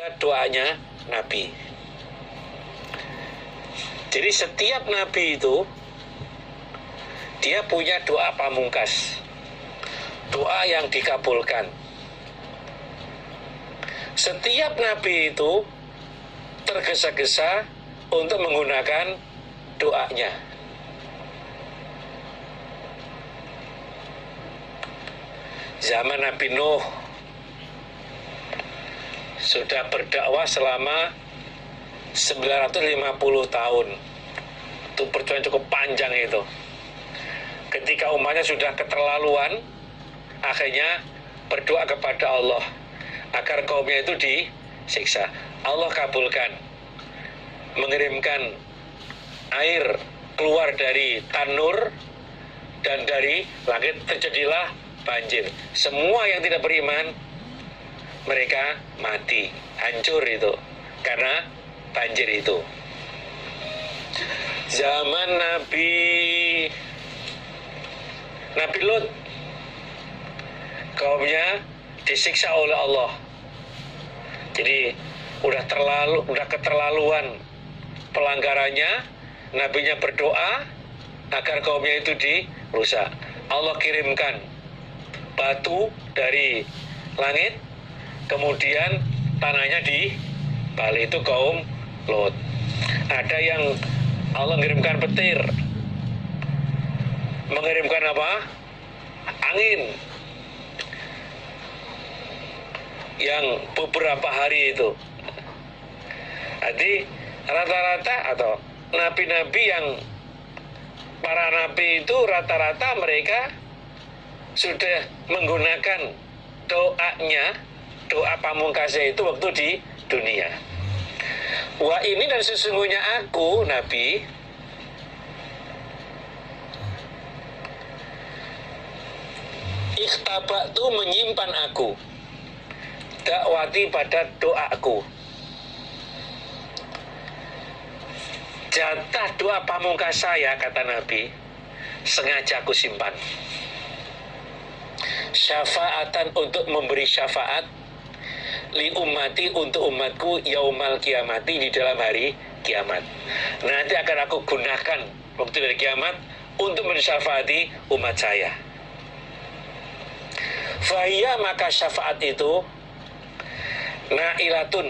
pada doanya Nabi. Jadi setiap Nabi itu dia punya doa pamungkas, doa yang dikabulkan. Setiap Nabi itu tergesa-gesa untuk menggunakan doanya. Zaman Nabi Nuh sudah berdakwah selama 950 tahun. Itu perjuangan cukup panjang itu. Ketika umatnya sudah keterlaluan, akhirnya berdoa kepada Allah agar kaumnya itu disiksa. Allah kabulkan, mengirimkan air keluar dari tanur dan dari langit terjadilah banjir. Semua yang tidak beriman mereka mati, hancur itu karena banjir itu. Zaman Nabi Lut, kaumnya disiksa oleh Allah. Jadi udah keterlaluan pelanggarannya, nabinya berdoa agar kaumnya itu dirusak. Allah kirimkan batu dari langit, kemudian tanahnya dibalik, itu kaum Lot. Ada yang Allah mengirimkan petir, mengirimkan apa? Angin yang beberapa hari itu. Jadi rata-rata atau nabi-nabi yang para nabi itu rata-rata mereka sudah menggunakan doanya, doa pamungkasnya itu waktu di dunia. Wah ini dan sesungguhnya aku Nabi ikhtabatu menyimpan aku dakwati pada doaku. Jatah doa pamungkas saya, kata Nabi, sengaja aku simpan. Syafaatan untuk memberi syafaat li ummati untuk umatku yaumal kiamati di dalam hari kiamat. Nanti akan aku gunakan waktu dari kiamat untuk mensyafaati umat saya. Fahiyya maka syafaat itu nailatun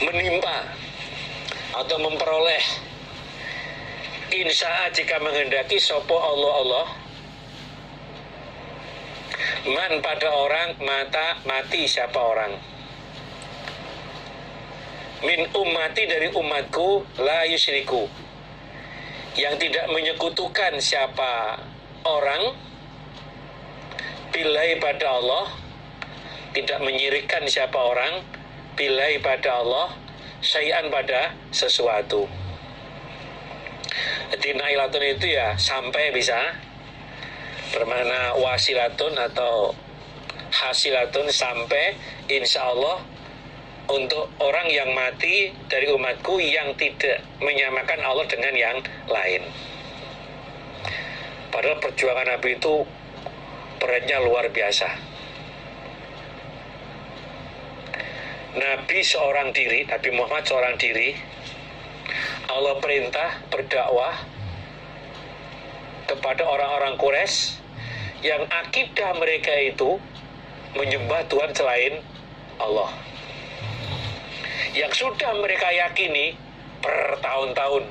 menimpa atau memperoleh insya jika menghendaki sopo Allah man pada orang mati siapa orang min ummati dari umatku la yusyriku yang tidak menyekutukan siapa orang bilai pada Allah, tidak menyirikkan siapa orang bilai pada Allah syai'an pada sesuatu. Jadi nailatun itu ya sampai bisa bermakna wasilatun atau hasilatun sampai insya Allah untuk orang yang mati dari umatku yang tidak menyamakan Allah dengan yang lain. Padahal perjuangan Nabi itu beratnya luar biasa. Nabi seorang diri, Nabi Muhammad seorang diri, Allah perintah berdakwah kepada orang-orang Quraisy yang akidah mereka itu menyembah Tuhan selain Allah. Yang sudah mereka yakini bertahun-tahun.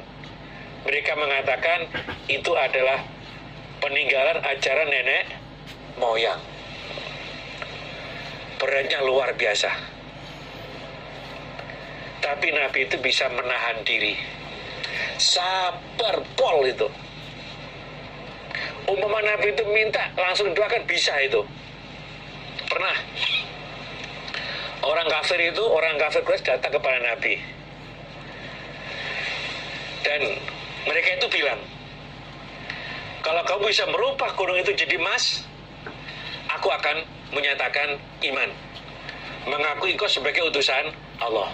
Mereka mengatakan itu adalah peninggalan ajaran nenek moyang. Beratnya luar biasa. Tapi Nabi itu bisa menahan diri. Sabar pol itu. Umpama Nabi itu minta langsung doakan bisa itu. Pernah orang kafir Quraisy datang kepada Nabi. Dan mereka itu bilang, kalau kamu bisa merubah gunung itu jadi emas, aku akan menyatakan iman, mengakui engkau sebagai utusan Allah.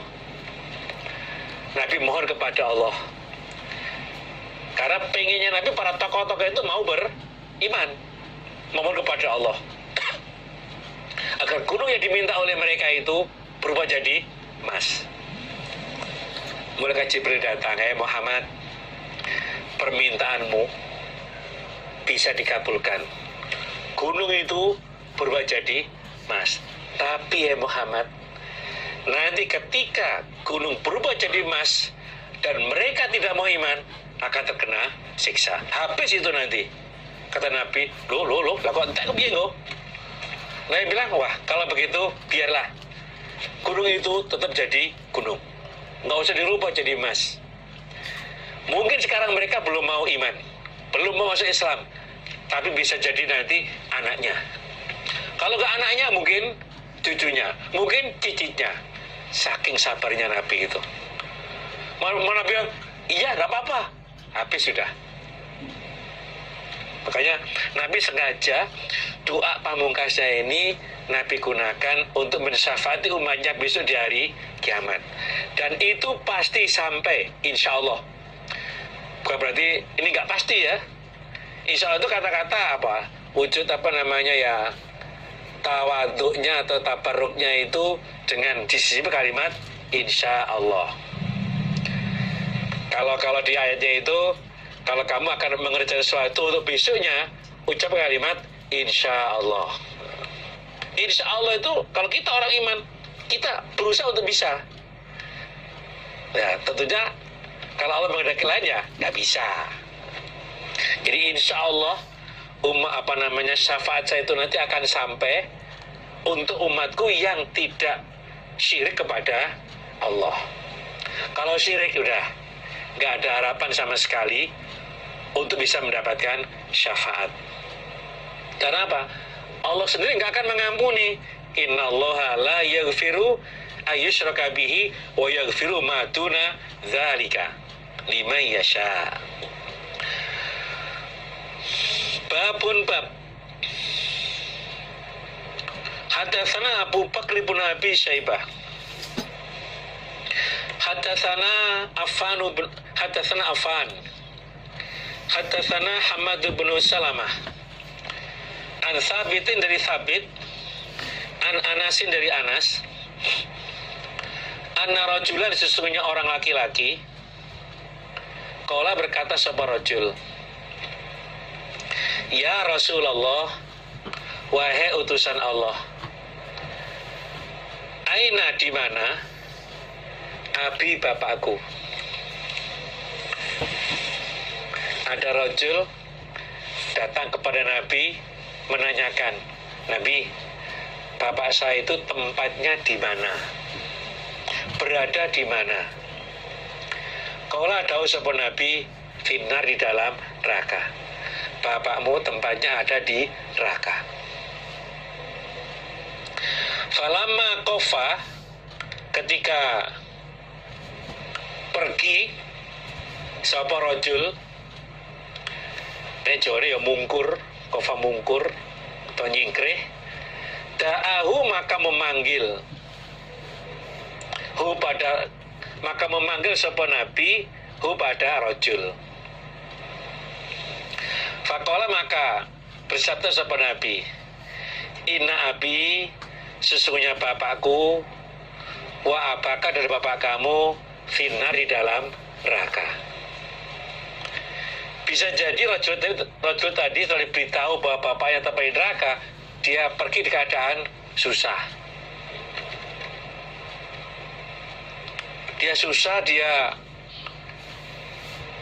Nabi mohon kepada Allah, karena pengennya Nabi para tokoh-tokoh itu mau beriman, mohon kepada Allah. Maka gunung yang diminta oleh mereka itu berubah jadi emas. Mulai Jibril datang, Muhammad, permintaanmu bisa dikabulkan. Gunung itu berubah jadi emas. Tapi Muhammad, nanti ketika gunung berubah jadi emas dan mereka tidak mau iman, akan terkena siksa. Habis itu nanti. Kata Nabi, loh, lah kok entek kepiye kok? Nabi bilang, wah kalau begitu biarlah gunung itu tetap jadi gunung, nggak usah dirubah jadi emas. Mungkin sekarang mereka belum mau iman, belum mau masuk Islam, tapi bisa jadi nanti anaknya. Kalau nggak anaknya, mungkin cucunya, mungkin cicitnya. Saking sabarnya Nabi itu. Mana bilang, iya nggak apa-apa, habis sudah. Makanya Nabi sengaja doa pamungkasnya ini Nabi gunakan untuk mensyafaati umatnya besok di hari kiamat. Dan itu pasti sampai, insya Allah. Bukan berarti ini nggak pasti ya. Insya Allah itu kata-kata apa? Wujud apa namanya ya? Tawaduknya atau tabarruknya itu dengan disisip kalimat insya Allah. Kalau di ayatnya itu, kalau kamu akan mengerjakan sesuatu untuk besoknya, ucap kalimat insya Allah. Insya Allah itu kalau kita orang iman, kita berusaha untuk bisa. Ya tentunya kalau Allah menghendaki lain ya nggak bisa. Jadi insya Allah syafaat saya itu nanti akan sampai untuk umatku yang tidak syirik kepada Allah. Kalau syirik udah nggak ada harapan sama sekali untuk bisa mendapatkan syafaat. Karena apa? Allah sendiri nggak akan mengampuni. Innallaha la yaghfiru ayyushraka bihi wa yaghfiru ma duna dzalika liman yasha. Babun bab. Hadatsana Abu Bakr bin Abi Syaibah. Hadatsana Affan. Hadatsana Hamad bin Salamah. An Sabitin dari Sabit, an Anasin dari Anas, anna rajulan sesungguhnya orang laki-laki, qala berkata sebuah rajul, ya Rasulullah, wahai utusan Allah, aina di mana abi bapakku? Ada rajul datang kepada Nabi menanyakan, Nabi, bapak saya itu tempatnya di mana? Berada di mana? Qala dawuh sapa Nabi, finnar di dalam neraka. Bapakmu tempatnya ada di neraka. Falamma qafa, ketika pergi sapa rajul, jare ya mungkur, qafa mungkur atau nyingkrih, da'ahu maka memanggil sapa Nabi hu pada rajul. Faqala maka bersabda sapa Nabi, inna abi, sesungguhnya bapakku, wa abaka dari bapak kamu, finnar di dalam neraka. Bisa jadi rajul tadi setelah diberitahu bahwa bapaknya tempat di neraka, dia pergi di keadaan susah. Dia susah, dia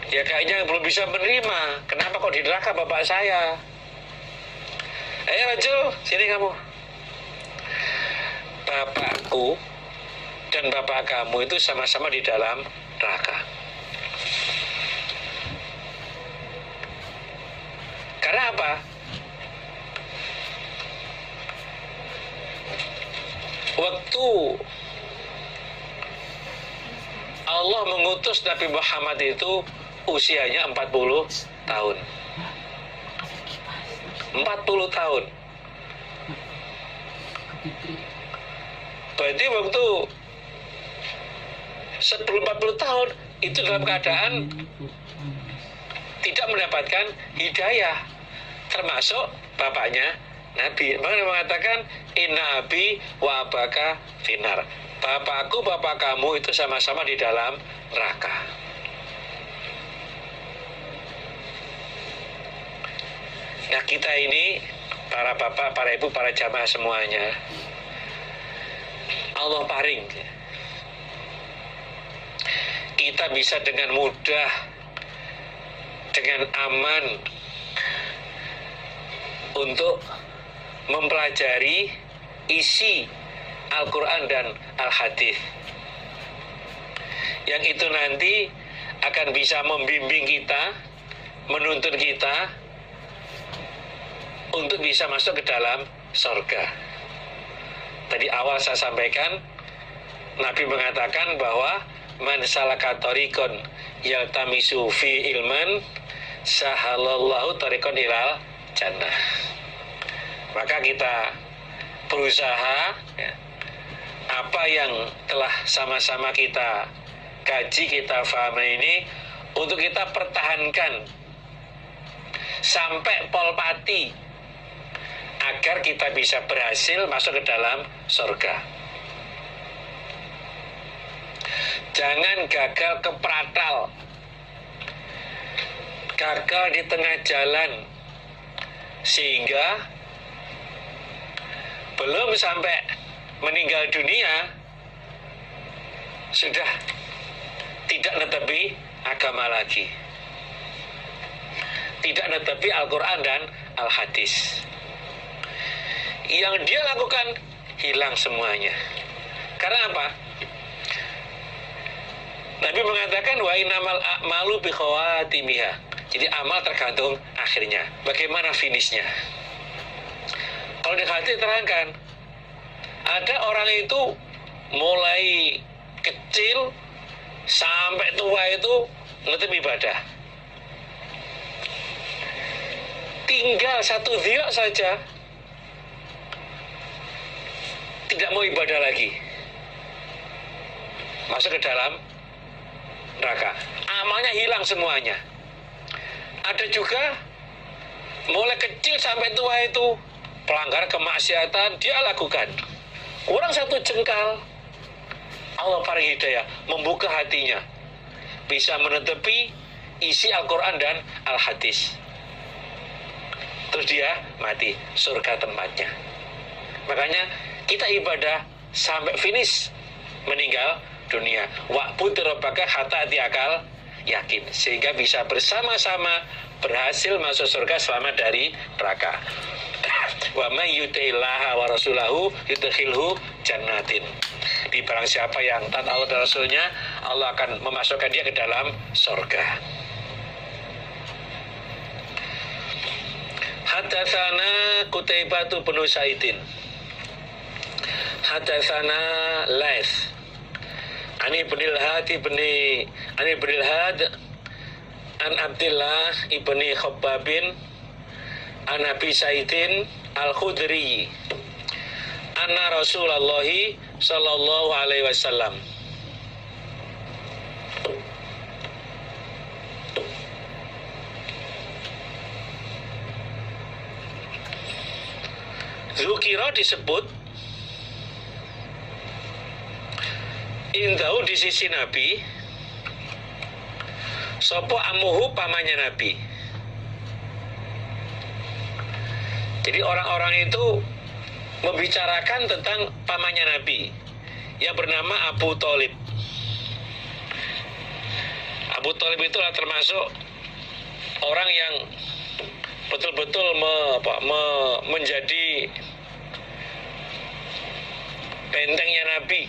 kayaknya belum bisa menerima. Kenapa kok di neraka bapak saya? Ayo rajul, sini kamu. Bapakku dan bapak kamu itu sama-sama di dalam neraka. Karena apa? Waktu Allah mengutus Nabi Muhammad itu usianya 40 tahun. 40 tahun. Berarti waktu sebelum 40 tahun itu dalam keadaan tidak mendapatkan hidayah, termasuk bapaknya Nabi. Makanya mengatakan inna abi wa abaka finar. Bapakku, bapak kamu itu sama-sama di dalam neraka. Nah, kita ini para bapak, para ibu, para jamaah semuanya, Allah paring kita bisa dengan mudah, dengan aman untuk mempelajari isi Al-Quran dan Al-Hadis, yang itu nanti akan bisa membimbing kita, menuntun kita untuk bisa masuk ke dalam surga. Tadi awal saya sampaikan, Nabi mengatakan bahwa man salaka tariqan yaltamisu fi ilman sahalallahu tariqan ilal jannah. Maka kita berusaha ya, apa yang telah sama-sama kita kaji, kita fahami ini untuk kita pertahankan sampai polpati agar kita bisa berhasil masuk ke dalam surga. Jangan gagal kepratal, gagal di tengah jalan, sehingga belum sampai meninggal dunia sudah tidak netepi agama lagi, tidak netepi Al-Quran dan Al-Hadis. Yang dia lakukan hilang semuanya. Karena apa? Nabi mengatakan wa innamal a'malu bi khawatimiha. Jadi amal tergantung akhirnya. Bagaimana finishnya? Kalau di hadis terangkan, ada orang itu mulai kecil sampai tua itu ngetep ibadah. Tinggal satu dhiq saja tidak mau ibadah lagi, masuk ke dalam neraka. Amalnya hilang semuanya. Ada juga mulai kecil sampai tua itu pelanggar kemaksiatan dia lakukan. Kurang satu jengkal, Allah paling hidayah, membuka hatinya, bisa menetepi isi Al-Quran dan Al-Hadis. Terus dia mati, surga tempatnya. Makanya kita ibadah sampai finish, meninggal dunia. Wa'bud rabbaka hatta akal yakin, sehingga bisa bersama-sama berhasil masuk surga selamat dari neraka. Wa may yuti'illaha wa rasulahu yudkhilhu jannatin. Di barang siapa yang taat Allah dan Rasulnya, Allah akan memasukkan dia ke dalam surga. Hadatsana Qutaibah bin Sa'idin, hadatsana Laits, Ani ibnil Had an Abdillah ibni Khabbabin an Abi Sa'idin Al-Khudri anna Rasulullah sallallahu alaihi wasallam Zukira disebut indahu di sisi Nabi sopo amuhu pamannya Nabi. Jadi orang-orang itu membicarakan tentang pamannya Nabi yang bernama Abu Thalib. Abu Thalib itu termasuk orang yang betul-betul menjadi bentengnya Nabi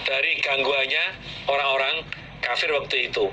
dari gangguannya orang-orang kafir waktu itu.